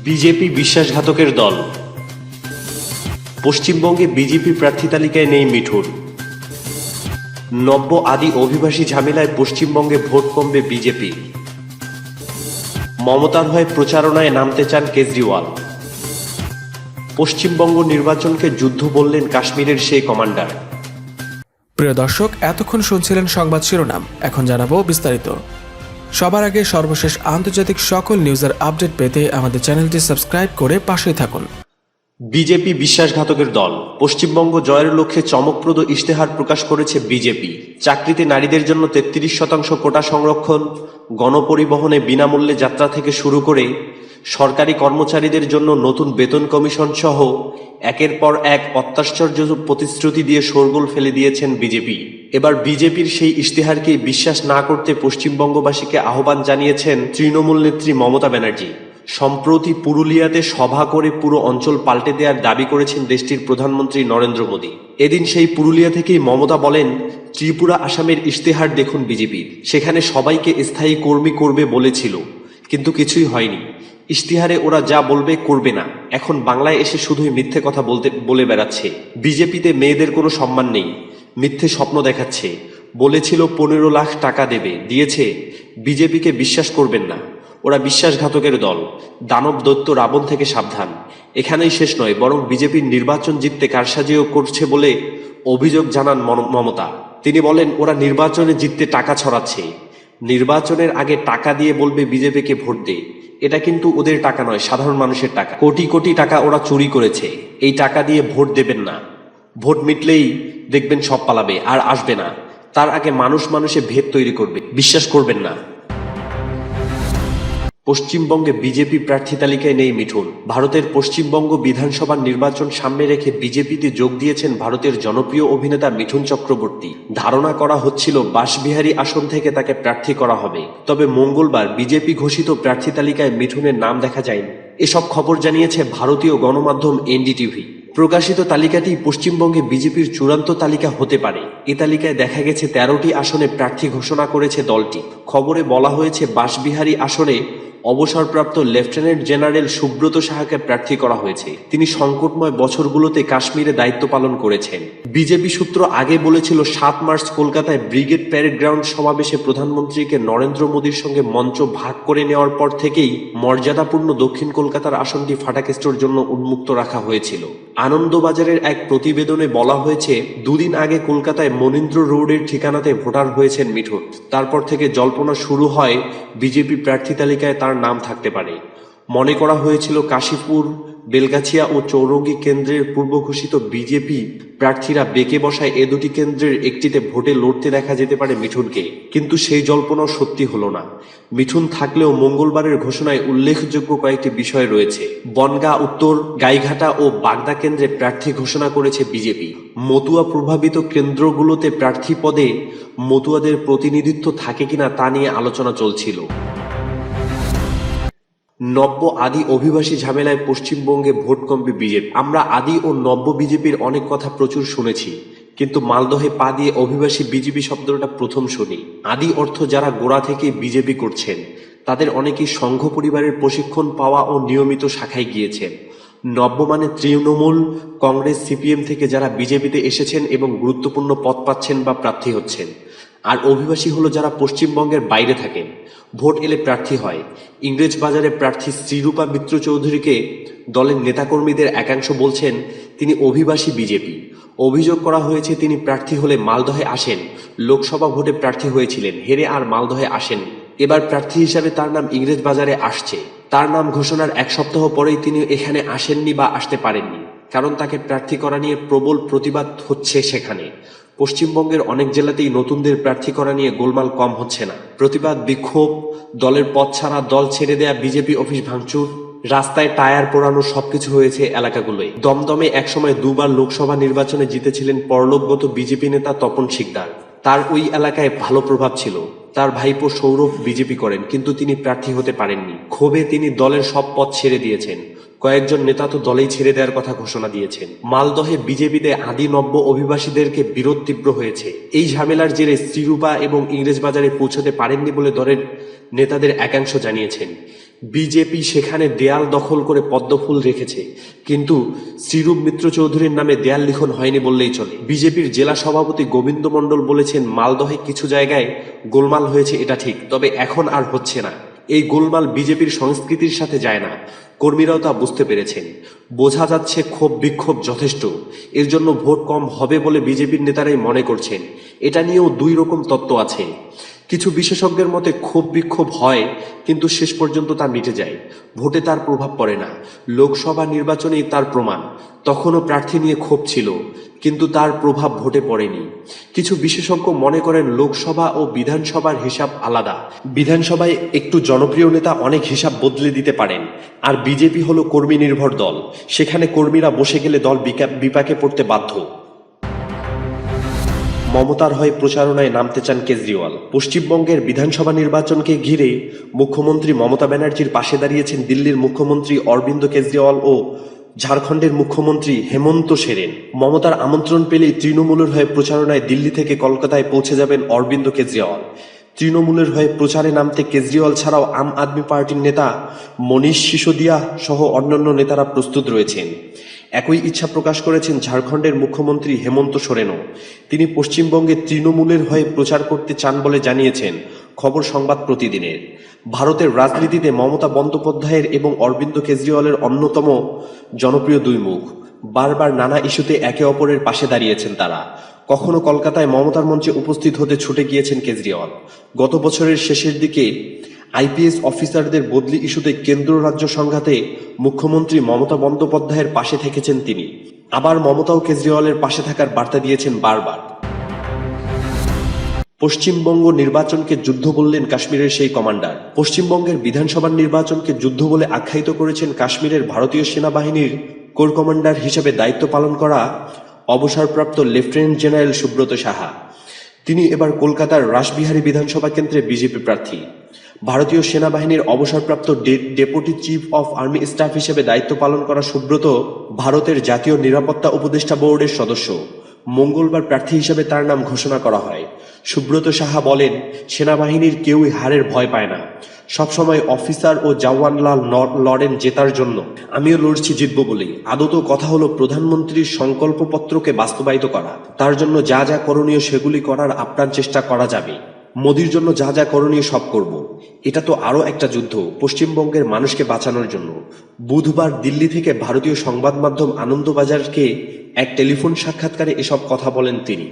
BJP বিশ্বাসঘাতকের দল। পশ্চিমবঙ্গে BJP প্রার্থী তালিকায় নেই মিঠুন। নব্য আদি অভিবাসী ঝামেলায় পশ্চিমবঙ্গে ভোট কমবে বিজেপি। মমতার হয়ে প্রচারণায় নামতে চান কেজরিওয়াল। পশ্চিমবঙ্গ নির্বাচনকে যুদ্ধ বললেন কাশ্মীরের সেই কমান্ডার। প্রিয় দর্শক, এতক্ষণ শুনছিলেন সংবাদ শিরোনাম। এখন জানাবো বিস্তারিত। সবার আগে সর্বশেষ আন্তর্জাতিক সকল নিউজের আপডেট পেতে আমাদের চ্যানেলটি সাবস্ক্রাইব করে পাশেই থাকুন। বিজেপি বিশ্বাসঘাতকের দল। পশ্চিমবঙ্গ জয়ের লক্ষ্যে চমকপ্রদ ইশতেহার প্রকাশ করেছে বিজেপি। চাকরিতে নারীদের জন্য 33% কোটা সংরক্ষণ, গণপরিবহনে বিনামূল্যে যাত্রা থেকে শুরু করে সরকারি কর্মচারীদের জন্য নতুন বেতন কমিশন সহ একের পর এক অত্যাশ্চর্য প্রতিশ্রুতি দিয়ে শোরগোল ফেলে দিয়েছেন বিজেপি। এবার বিজেপির সেই ইশতেহারকে বিশ্বাস না করতে পশ্চিমবঙ্গবাসীকে আহ্বান জানিয়েছেন তৃণমূল নেত্রী মমতা ব্যানার্জি। সম্প্রতি পুরুলিয়াতে সভা করে পুরো অঞ্চল পাল্টে দেওয়ার দাবি করেছেন দেশটির প্রধানমন্ত্রী নরেন্দ্র মোদী। এদিন সেই পুরুলিয়া থেকেই মমতা বলেন, ত্রিপুরা আসামের ইশতেহার দেখুন বিজেপির, সেখানে সবাইকে স্থায়ী কর্মী করবে বলেছিল, কিন্তু কিছুই হয়নি। ইশতেহারে ওরা যা বলবে করবে না, এখন বাংলায় এসে শুধুই মিথ্যে কথা বলে বেড়াচ্ছে। বিজেপিতে মেয়েদের কোনো সম্মান নেই, মিথ্যে স্বপ্ন দেখাচ্ছে। বলেছিল 15 লাখ টাকা দেবে, দিয়েছে। বিজেপিকে বিশ্বাস করবেন না, ওরা বিশ্বাসঘাতকের দল। দানব দৈত্য রাবণ থেকে সাবধান। এখানেই শেষ নয়, বরং বিজেপির নির্বাচন জিততে কারসাজিও করছে বলে অভিযোগ জানান মমতা। তিনি বলেন, ওরা নির্বাচনে জিততে টাকা ছড়াচ্ছে। নির্বাচনের আগে টাকা দিয়ে বলবে বিজেপিকে ভোট দে। এটা কিন্তু ওদের টাকা নয়, সাধারণ মানুষের টাকা। কোটি কোটি টাকা ওরা চুরি করেছে। এই টাকা দিয়ে ভোট দেবেন না। ভোট মিটলেই দেখবেন সব পালাবে আর আসবে না। তার আগে মানুষে ভেদ তৈরি করবে, বিশ্বাস করবেন না। পশ্চিমবঙ্গে বিজেপি প্রার্থী তালিকায় নেই মিঠুন। ভারতের পশ্চিমবঙ্গ বিধানসভার নির্বাচন সামনে রেখে বিজেপিতে যোগ দিয়েছেন ভারতের জনপ্রিয় অভিনেতা মিঠুন চক্রবর্তী। ধারণা করা হচ্ছিল বাঁশবিহারী আসন থেকে তাকে প্রার্থী করা হবে, তবে মঙ্গলবার বিজেপি ঘোষিত প্রার্থী তালিকায় মিঠুনের নাম দেখা যায়নি। এসব খবর জানিয়েছে ভারতীয় গণমাধ্যম এনডিটিভি। প্রকাশিত তালিকাটি পশ্চিমবঙ্গে বিজেপির চূড়ান্ত তালিকা হতে পারে। এ তালিকায় দেখা গেছে 13টি আসনে প্রার্থী ঘোষণা করেছে দলটি। খবরে বলা হয়েছে বাঁশবিহারী আসনে অবসরপ্রাপ্ত লেফটেন্যান্ট জেনারেল সুব্রত সাহাকে প্রার্থী করা হয়েছে। তিনি সংকটময় বছরগুলোতে কাশ্মীরে দায়িত্ব পালন করেছেন। বিজেপি সূত্র আগে বলেছিল 7 মার্চ কলকাতায় ব্রিগেড প্যারেড গ্রাউন্ড সমাবেশে প্রধানমন্ত্রীকে নরেন্দ্র মোদীর সঙ্গে মঞ্চ ভাগ করে নেওয়ার পর থেকেই মর্যাদাপূর্ণ দক্ষিণ কলকাতার আসনটি ফাটাকেস্টর জন্য উন্মুক্ত রাখা হয়েছিল। আনন্দবাজারের এক প্রতিবেদনে বলা হয়েছে, দুদিন আগে কলকাতায় মনীন্দ্র রোডের ঠিকানাতে ভোটার হয়েছেন মিঠুন। তারপর থেকে জল্পনা শুরু হয় বিজেপি প্রার্থী তালিকায় তার নাম থাকতে পারে। মনে করা হয়েছিল কাশীপুর, বেলগাছিয়া ও চৌরঙ্গী কেন্দ্রের পূর্ব ঘোষিত বিজেপি প্রার্থীরা বেঁকে বসায় এ দুটি কেন্দ্রের একটিতে ভোটে লড়তে দেখা যেতে পারে মিঠুনকে, কিন্তু সেই জল্পনাও সত্যি হলো না। মিঠুন থাকলেও মঙ্গলবারের ঘোষণায় উল্লেখযোগ্য কয়েকটি বিষয় রয়েছে। বনগাঁ উত্তর, গাইঘাটা ও বাগদা কেন্দ্রে প্রার্থী ঘোষণা করেছে বিজেপি। মতুয়া প্রভাবিত কেন্দ্রগুলোতে প্রার্থী পদে মতুয়াদের প্রতিনিধিত্ব থাকে কিনা তা নিয়ে আলোচনা চলছিল। নব্য আদি অভিবাসী ঝামেলায় পশ্চিমবঙ্গে ভোট কমবে বিজেপি। আমরা আদি ও নব্য বিজেপির অনেক কথা প্রচুর শুনেছি, কিন্তু মালদহে পা দিয়ে অভিবাসী বিজেপি শব্দটা প্রথম শুনি। আদি অর্থ যারা গোড়া থেকে বিজেপি করছেন, তাদের অনেকেই সংঘ পরিবারের প্রশিক্ষণ পাওয়া ও নিয়মিত শাখায় গিয়েছেন। নব্য মানে তৃণমূল, কংগ্রেস, সিপিএম থেকে যারা বিজেপিতে এসেছেন এবং গুরুত্বপূর্ণ পদ পাচ্ছেন বা প্রার্থী হচ্ছেন। আর অভিবাসী হলো যারা পশ্চিমবঙ্গের বাইরে থাকেন, ভোট এলে প্রার্থী হয়। ইংরেজ বাজারে প্রার্থী শ্রীরূপা মিত্র চৌধুরীকে দলের নেতাকর্মীদের একাংশ বলছেন তিনি অভিবাসী বিজেপি। অভিযোগ করা হয়েছে তিনি প্রার্থী হলে মালদহে আসেন, লোকসভা ভোটে প্রার্থী হয়েছিলেন, হেরে আর মালদহে আসেননি। এবার প্রার্থী হিসাবে তার নাম ইংরেজ বাজারে আসছে। তার নাম ঘোষণার 1 সপ্তাহ পরেই তিনি এখানে আসেননি বা আসতে পারেননি, কারণ তাকে প্রার্থী করা নিয়ে প্রবল প্রতিবাদ হচ্ছে সেখানে। পশ্চিমবঙ্গের অনেক জেলাতেই নতুনদের প্রার্থী করা নিয়ে গোলমাল কম হচ্ছে না। প্রতিবাদ, বিক্ষোভ, দলের পদ ছাড়া, দল ছেড়ে দেয়া, বিজেপি অফিস ভাঙচুর, রাস্তায় টায়ার পোড়ানো সবকিছু হয়েছে এলাকাগুলোয়। দমদমে একসময় 2 বার লোকসভা নির্বাচনে জিতেছিলেন পরলোকগত বিজেপি নেতা তপন শিকদার। তার ওই এলাকায় ভালো প্রভাব ছিল। তার ভাইপো সৌরভ বিজেপি করেন, কিন্তু তিনি প্রার্থী হতে পারেননি। ক্ষোভে তিনি দলের সব পদ ছেড়ে দিয়েছেন। কয়েকজন নেতা তো দলেই ছেড়ে দেওয়ার কথা ঘোষণা দিয়েছেন। মালদহে বিজেপিতে আদি নব্য অভিবাসীদেরকে বিরোধ তীব্র হয়েছে। এই ঝামেলার জেরে শ্রীরূপা এবং ইংরেজবাজারে পৌঁছাতে পারেননি বলে দলের নেতাদের একাংশ জানিয়েছেন। বিজেপি সেখানে দেয়াল দখল করে পদ্মফুল রেখেছে, কিন্তু শ্রীরূপ মিত্র চৌধুরীর নামে দেয়াল লিখন হয়নি বললেই চলে। বিজেপির জেলা সভাপতি গোবিন্দ মণ্ডল বলেছেন, মালদহে কিছু জায়গায় গোলমাল হয়েছে, এটা ঠিক, তবে এখন আর হচ্ছে না। এই গোলমাল বিজেপির সংস্কৃতির সাথে যায় না, কর্মীরাও তা বুঝতে পেরেছেন। বোঝা যাচ্ছে ক্ষোভ বিক্ষোভ যথেষ্ট, এর জন্য ভোট কম হবে বলে বিজেপির নেতারাই মনে করছেন। এটা নিয়েও দুই রকম তত্ত্ব আছে। কিছু বিশেষজ্ঞের মতে ক্ষোভ বিক্ষোভ হয়, কিন্তু শেষ পর্যন্ত তা মিটে যায়, ভোটে তার প্রভাব পড়ে না। লোকসভা নির্বাচনেই তার প্রমাণ, তখনও প্রার্থী নিয়ে ক্ষোভ ছিল, কিন্তু তার প্রভাব ভোটে পড়েনি। কিছু বিশেষজ্ঞ মনে করেন লোকসভা ও বিধানসভার হিসাব আলাদা। বিধানসভায় একটু জনপ্রিয় নেতা অনেক হিসাব বদলে দিতে পারেন, আর বিজেপি হলো কর্মী নির্ভর দল, সেখানে কর্মীরা বসে গেলে দল বিপাকে পড়তে বাধ্য। মমতার হয়ে প্রচারণায় নামতে চান কেজরিওয়াল। পশ্চিমবঙ্গের বিধানসভা নির্বাচনকে ঘিরে মুখ্যমন্ত্রী মমতা ব্যানার্জির পাশে দাঁড়িয়েছেন দিল্লির মুখ্যমন্ত্রী অরবিন্দ কেজরিওয়াল ও ঝাড়খণ্ডের মুখ্যমন্ত্রী হেমন্ত সোরেন। মমতার আমন্ত্রণ পেলেই তৃণমূলের হয়ে প্রচারণায় দিল্লি থেকে কলকাতায় পৌঁছে যাবেন অরবিন্দ কেজরিওয়াল। তৃণমূলের হয়ে প্রচারে নামতে কেজরিওয়াল ছাড়াও আম আদমি পার্টির নেতা মনীষ সিসোদিয়া সহ অন্যান্য নেতারা প্রস্তুত রয়েছেন। একই ইচ্ছা প্রকাশ করেছেন ঝাড়খণ্ডের মুখ্যমন্ত্রী হেমন্ত সোরেনও। তিনি পশ্চিমবঙ্গে তৃণমূলের হয়ে প্রচার করতে চান বলে জানিয়েছেন খবর সংবাদ প্রতিদিনের। ভারতের রাজনীতিতে মমতা বন্দ্যোপাধ্যায়ের এবং অরবিন্দ কেজরিওয়ালের অন্যতম জনপ্রিয় দুই মুখ। বারবার নানা ইস্যুতে একে অপরের পাশে দাঁড়িয়েছেন তারা। কখনো কলকাতায় মমতার মঞ্চে উপস্থিত হতে ছুটে গিয়েছেন কেজরিওয়াল। গত বছরের শেষের দিকে আইপিএস অফিসারদের বদলি ইস্যুতে কেন্দ্র রাজ্য সংঘাতে মুখ্যমন্ত্রী মমতা বন্দ্যোপাধ্যায়ের পাশে থেকেছেন তিনি। আবার মমতাও কেজরিওয়ালের পাশে থাকার বার্তা দিয়েছেন বারবার। পশ্চিমবঙ্গ নির্বাচনকে যুদ্ধ বললেন কাশ্মীরের সেই কমান্ডার। পশ্চিমবঙ্গের বিধানসভার নির্বাচনকে যুদ্ধ বলে আখ্যায়িত করেছেন কাশ্মীরের ভারতীয় সেনাবাহিনীর কোর কমান্ডার হিসেবে দায়িত্ব পালন করা অবসরপ্রাপ্ত লেফটেন্যান্ট জেনারেল সুব্রত সাহা। তিনি এবার কলকাতার রাসবিহারী বিধানসভা কেন্দ্রে বিজেপি প্রার্থী। ভারতীয় সেনাবাহিনীর অবসরপ্রাপ্ত deputy chief of army staff হিসেবে দায়িত্ব পালন করা সুব্রত ভারতের জাতীয় নিরাপত্তা উপদেষ্টা বোর্ডের সদস্য। মঙ্গলবার প্রার্থী হিসেবে তার নাম ঘোষণা করা হয়। সুব্রত সাহা বলেন, সেনাবাহিনীর কেউই হারের ভয় পায় না, সবসময় অফিসার ও জওয়ানরা লড়েন জেতার জন্য। আমিও লড়ছি জিতব বলেই। আদত কথা হলো প্রধানমন্ত্রীর সংকল্পপত্রকে বাস্তবায়িত করা। তার জন্য যা যা করণীয় সেগুলি করার আপ্রাণ চেষ্টা করা যাবে। মোদির জন্য যা যা করণীয় সব করব। এটা তো আরও একটা যুদ্ধ পশ্চিমবঙ্গের মানুষকে বাঁচানোর জন্য। বুধবার দিল্লি থেকে ভারতীয় সংবাদ মাধ্যম আনন্দবাজারকে এক টেলিফোন সাক্ষাৎকারে এসব কথা বলেন তিনি।